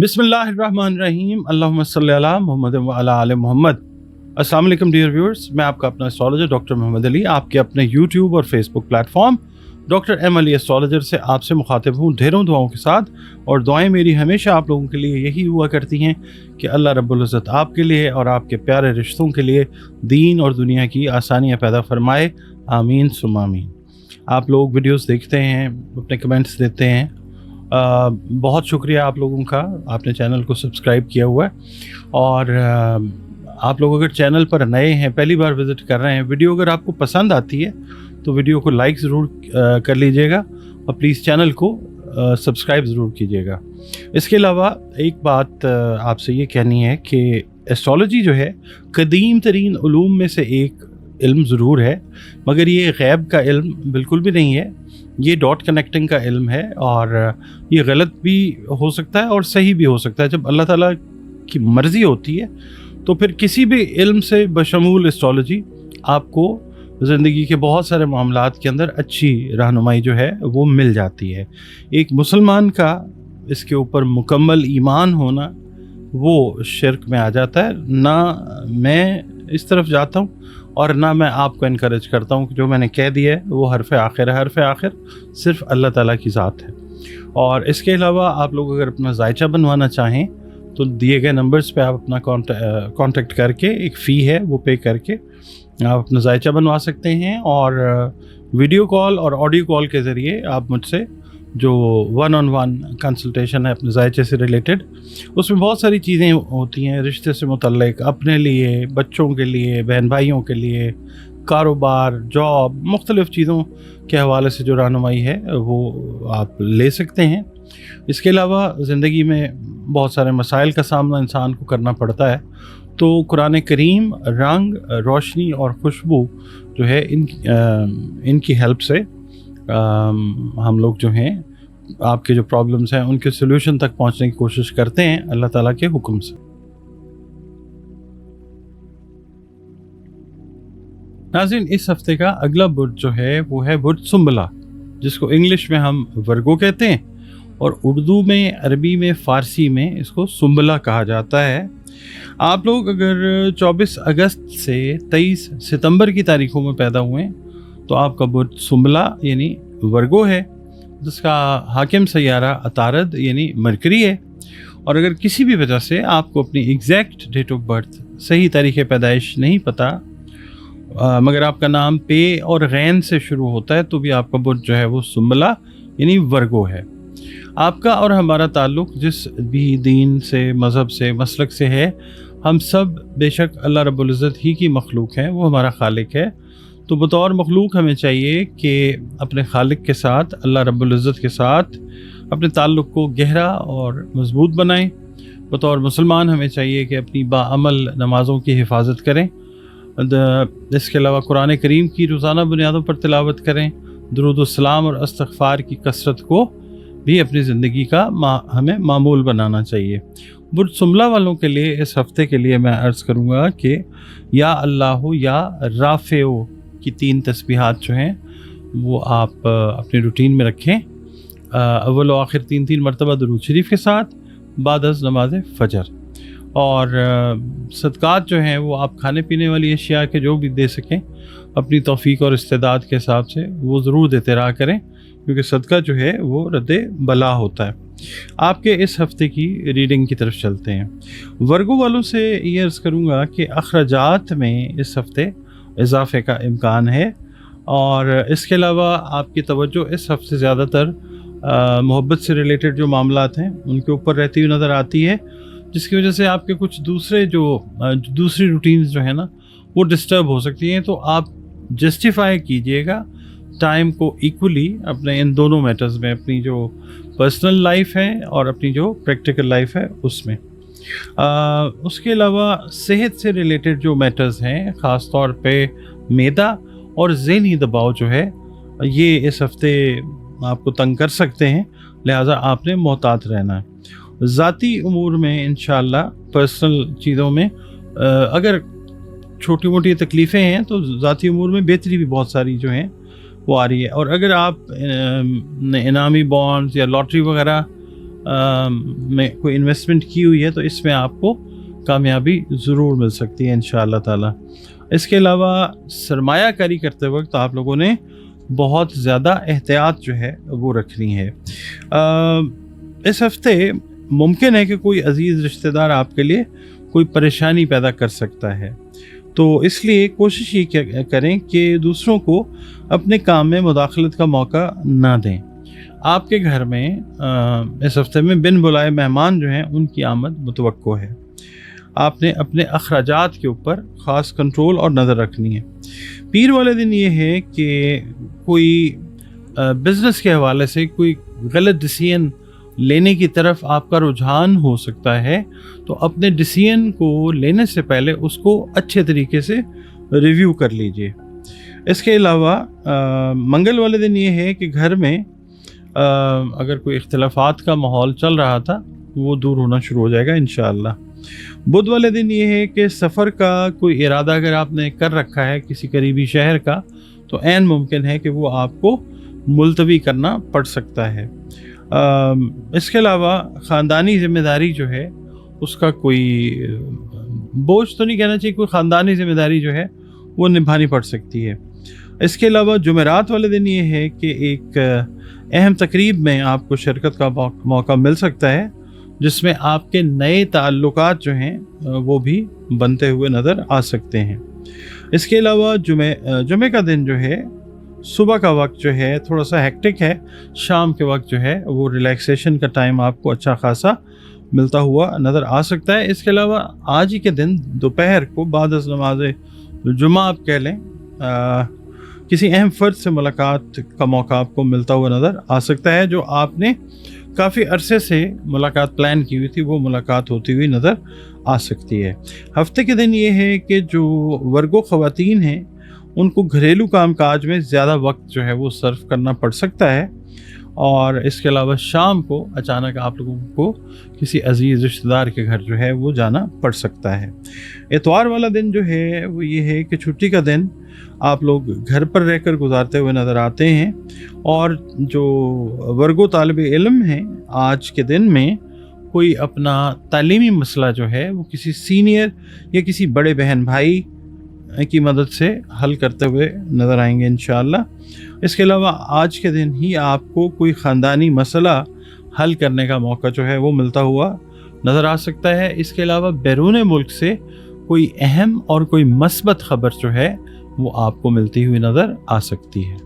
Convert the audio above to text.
बिस्मिल्लाहिर्रहमानिर्रहीम अल्लाहुम्मा सल्ली अला मुहम्मद व अला आले मोहम्मद। अस्सलाम वालेकुम डियर व्यूअर्स, मैं आपका अपना एस्ट्रोलॉजर डॉक्टर मोहम्मद अली आपके अपने यूट्यूब और Facebook platform doctor M Ali astrologer से आपसे मुखातिब हूँ ढेरों दुआओं के साथ। और दुआएं मेरी हमेशा आप लोगों के लिए यही हुआ करती हैं कि अल्लाह रब्बुल इज़्ज़त आपके लिए और आपके प्यारे रिश्तों के लिए दीन और दुनिया की आसानियाँ पैदा फरमाए, आमीन सुम्मा आमीन। आप लोग वीडियोस देखते हैं, अपने कमेंट्स देते हैं, बहुत शुक्रिया आप लोगों का, आपने चैनल को सब्सक्राइब किया हुआ है। और आप लोग अगर चैनल पर नए हैं, पहली बार विज़िट कर रहे हैं, वीडियो अगर आपको पसंद आती है तो वीडियो को लाइक ज़रूर कर लीजिएगा और प्लीज़ चैनल को सब्सक्राइब ज़रूर कीजिएगा। इसके अलावा एक बात आपसे ये कहनी है कि एस्ट्रोलॉजी जो है कदीम तरीन उलूम में से एक इल्म ज़रूर है, मगर ये गैब का इल्म बिल्कुल भी नहीं है। ये डॉट कनेक्टिंग का इल्म है और ये गलत भी हो सकता है और सही भी हो सकता है। जब अल्लाह ताला की मर्ज़ी होती है तो फिर किसी भी इल्म से बशमूल एस्ट्रोलॉजी आपको ज़िंदगी के बहुत सारे मामलात के अंदर अच्छी रहनुमाई जो है वो मिल जाती है। एक मुसलमान का इसके ऊपर मुकम्मल ईमान होना वो शिर्क में आ जाता है। ना मैं इस तरफ जाता हूँ और ना मैं आपको इनकरेज करता हूँ कि जो मैंने कह दिया है वो हरफ आखिर है। हरफ आखिर सिर्फ अल्लाह ताला की ज़ात है। और इसके अलावा आप लोग अगर अपना जायचा बनवाना चाहें तो दिए गए नंबर्स पे आप अपना कांटेक्ट करके, एक फ़ी है वो पे करके आप अपना जायचा बनवा सकते हैं। और वीडियो कॉल और ऑडियो कॉल के ज़रिए आप मुझसे जो 1-on-1 कंसल्टेशन है अपने जायचे से रिलेटेड, उसमें बहुत सारी चीज़ें होती हैं रिश्ते से मुतल्लिक, अपने लिए, बच्चों के लिए, बहन भाइयों के लिए, कारोबार, जॉब, मुख्तलिफ़ चीज़ों के हवाले से जो रहनुमाई है वो आप ले सकते हैं। इसके अलावा ज़िंदगी में बहुत सारे मसाइल का सामना इंसान को करना पड़ता है, तो कुरान करीम, रंग, रोशनी और खुशबू जो है इनकी हेल्प से हम लोग जो हैं आपके जो प्रॉब्लम्स हैं उनके सोल्यूशन तक पहुंचने की कोशिश करते हैं अल्लाह ताला के हुक्म से। नाज़रीन, इस हफ्ते का अगला बुर्ज जो है वो है बुर्ज सुंबला, जिसको इंग्लिश में हम वर्गो कहते हैं और उर्दू में, अरबी में, फ़ारसी में इसको सुंबला कहा जाता है। आप लोग अगर 24 अगस्त से 23 सितंबर की तारीखों में पैदा हुए हैं तो आपका बुर्ज सुंबला यानी वर्गो है, जिसका हाकिम सैयारा अतारद यानी मरकरी है। और अगर किसी भी वजह से आपको अपनी एग्जैक्ट डेट ऑफ बर्थ, सही तारीख़ पैदाइश नहीं पता, मगर आपका नाम पे और गैन से शुरू होता है तो भी आपका बुर्ज जो है वो सुंबला यानी वर्गो है। आपका और हमारा ताल्लुक़ जिस भी दीन से, मज़हब से, मसलक से है, हम सब बेशक अल्लाह रब्बुल इज़्ज़त ही की मखलूक हैं, वो हमारा खालिक है। तो बतौर मखलूक हमें चाहिए कि अपने खालिक के साथ, अल्लाह रब्बुल इज़्ज़त के साथ अपने ताल्लुक़ को गहरा और मज़बूत बनाएं। बतौर मुसलमान हमें चाहिए कि अपनी बाअमल नमाज़ों की हिफाजत करें। इसके अलावा कुरान करीम की रोज़ाना बुनियादों पर तिलावत करें। दुरूद व सलाम और इस्तग़फ़ार की कसरत को भी अपनी ज़िंदगी का हमें मामूल बनाना चाहिए। बुर्ज सुंबला वालों के लिए इस हफ़्ते के लिए मैं अर्ज़ करूँगा कि या अल्लाह या राफ़ेओ की 3 तस्बीहात जो हैं वो आप अपनी रूटीन में रखें, अव्वल व आखिर 3-3 मरतबा दुरूद शरीफ के साथ बाद अज़ नमाज फ़जर। और सदक़ात जो हैं वो आप खाने पीने वाली अशिया के जो भी दे सकें अपनी तौफ़ीक और इस्तेदाद के हिसाब से वो ज़रूर देते रहा करें, क्योंकि सदका जो है वो रद्द बला होता है। आपके इस हफ़्ते की रीडिंग की तरफ चलते हैं। वर्गो वालों से ये अर्ज़ करूँगा कि अखराजात में इस हफ़्ते इजाफे का इम्कान है। और इसके अलावा आपकी तवज्जो इस हफ़्ते ज़्यादातर मोहब्बत से रिलेटेड जो मामलात हैं उनके ऊपर रहती हुई नज़र आती है, जिसकी वजह से आपके कुछ दूसरी रूटीन्स जो है ना वो डिस्टर्ब हो सकती हैं। तो आप जस्टिफाई कीजिएगा टाइम को इक्वली अपने इन दोनों मैटर्स में, अपनी जो पर्सनल लाइफ है और अपनी जो प्रैक्टिकल लाइफ है उसमें। उसके अलावा सेहत से रिलेटेड जो मैटर्स हैं, ख़ास तौर पे मैदा और ज़हनी दबाव जो है ये इस हफ़्ते आपको तंग कर सकते हैं, लिहाजा आपने मोहतात रहना है। ज़ाती उमूर में इंशाअल्लाह, पर्सनल चीज़ों में अगर छोटी मोटी तकलीफ़ें हैं तो ज़ाती उमूर में बेहतरी भी बहुत सारी जो हैं वो आ रही है। और अगर आप इनामी बॉन्ड्स या लॉटरी वगैरह में कोई इन्वेस्टमेंट की हुई है तो इसमें आपको कामयाबी ज़रूर मिल सकती है इंशाअल्लाह ताला। इसके अलावा सरमायाकारी करते वक्त आप लोगों ने बहुत ज़्यादा एहतियात जो है वो रखनी है। इस हफ्ते मुमकिन है कि कोई अजीज़ रिश्तेदार आपके लिए कोई परेशानी पैदा कर सकता है, तो इसलिए कोशिश ये करें कि दूसरों को अपने काम में मुदाखलत का मौका ना दें। आपके घर में इस हफ्ते में बिन बुलाए मेहमान जो हैं उनकी आमद मुतवक्को है। आपने अपने अखराजात के ऊपर ख़ास कंट्रोल और नज़र रखनी है। पीर वाले दिन ये है कि कोई बिज़नेस के हवाले से कोई गलत डिसीजन लेने की तरफ आपका रुझान हो सकता है, तो अपने डिसीजन को लेने से पहले उसको अच्छे तरीके से रिव्यू कर लीजिए। इसके अलावा मंगल वाले दिन ये है कि घर में अगर कोई इख्तिलाफात का माहौल चल रहा था वो दूर होना शुरू हो जाएगा इंशाअल्लाह। बुध वाले दिन ये है कि सफ़र का कोई इरादा अगर आपने कर रखा है किसी करीबी शहर का, तो ऐन मुमकिन है कि वो आपको मुलतवी करना पड़ सकता है। इसके अलावा ख़ानदानी ज़िम्मेदारी जो है उसका कोई बोझ तो नहीं कहना चाहिए, कोई ख़ानदानी ज़िम्मेदारी जो है वो निभानी पड़ सकती है। इसके अलावा जुमेरात वाले दिन ये है कि एक अहम तकरीब में आपको शिरकत का मौका मिल सकता है, जिसमें आपके नए ताल्लुकात जो हैं वो भी बनते हुए नज़र आ सकते हैं। इसके अलावा जुमे का दिन जो है सुबह का वक्त जो है थोड़ा सा हेक्टिक है, शाम के वक्त जो है वो रिलैक्सेशन का टाइम आपको अच्छा खासा मिलता हुआ नज़र आ सकता है। इसके अलावा आज ही के दिन दोपहर को बाद नमाज जुमा आप कह लें किसी अहम फ़र्द से मुलाकात का मौका आपको मिलता हुआ नज़र आ सकता है। जो आपने काफ़ी अरसे से मुलाकात प्लान की हुई थी वो मुलाकात होती हुई नज़र आ सकती है। हफ्ते के दिन ये है कि जो वर्गो ख़वातीन हैं उनको घरेलू कामकाज में ज़्यादा वक्त जो है वो सर्व करना पड़ सकता है, और इसके अलावा शाम को अचानक आप लोगों को किसी अजीज़ रिश्तेदार के घर जो है वो जाना पड़ सकता है। इतवार वाला दिन जो है वो ये है कि छुट्टी का दिन आप लोग घर पर रहकर गुजारते हुए नज़र आते हैं, और जो वर्गो तालिब इल्म हैं आज के दिन में कोई अपना तालीमी मसला जो है वो किसी सीनियर या किसी बड़े बहन भाई की मदद से हल करते हुए नज़र आएंगे इंशाअल्लाह। इसके अलावा आज के दिन ही आपको कोई ख़ानदानी मसला हल करने का मौका जो है वो मिलता हुआ नज़र आ सकता है। इसके अलावा बैरून मुल्क से कोई अहम और कोई मस्बत ख़बर जो है वो आपको मिलती हुई नज़र आ सकती है।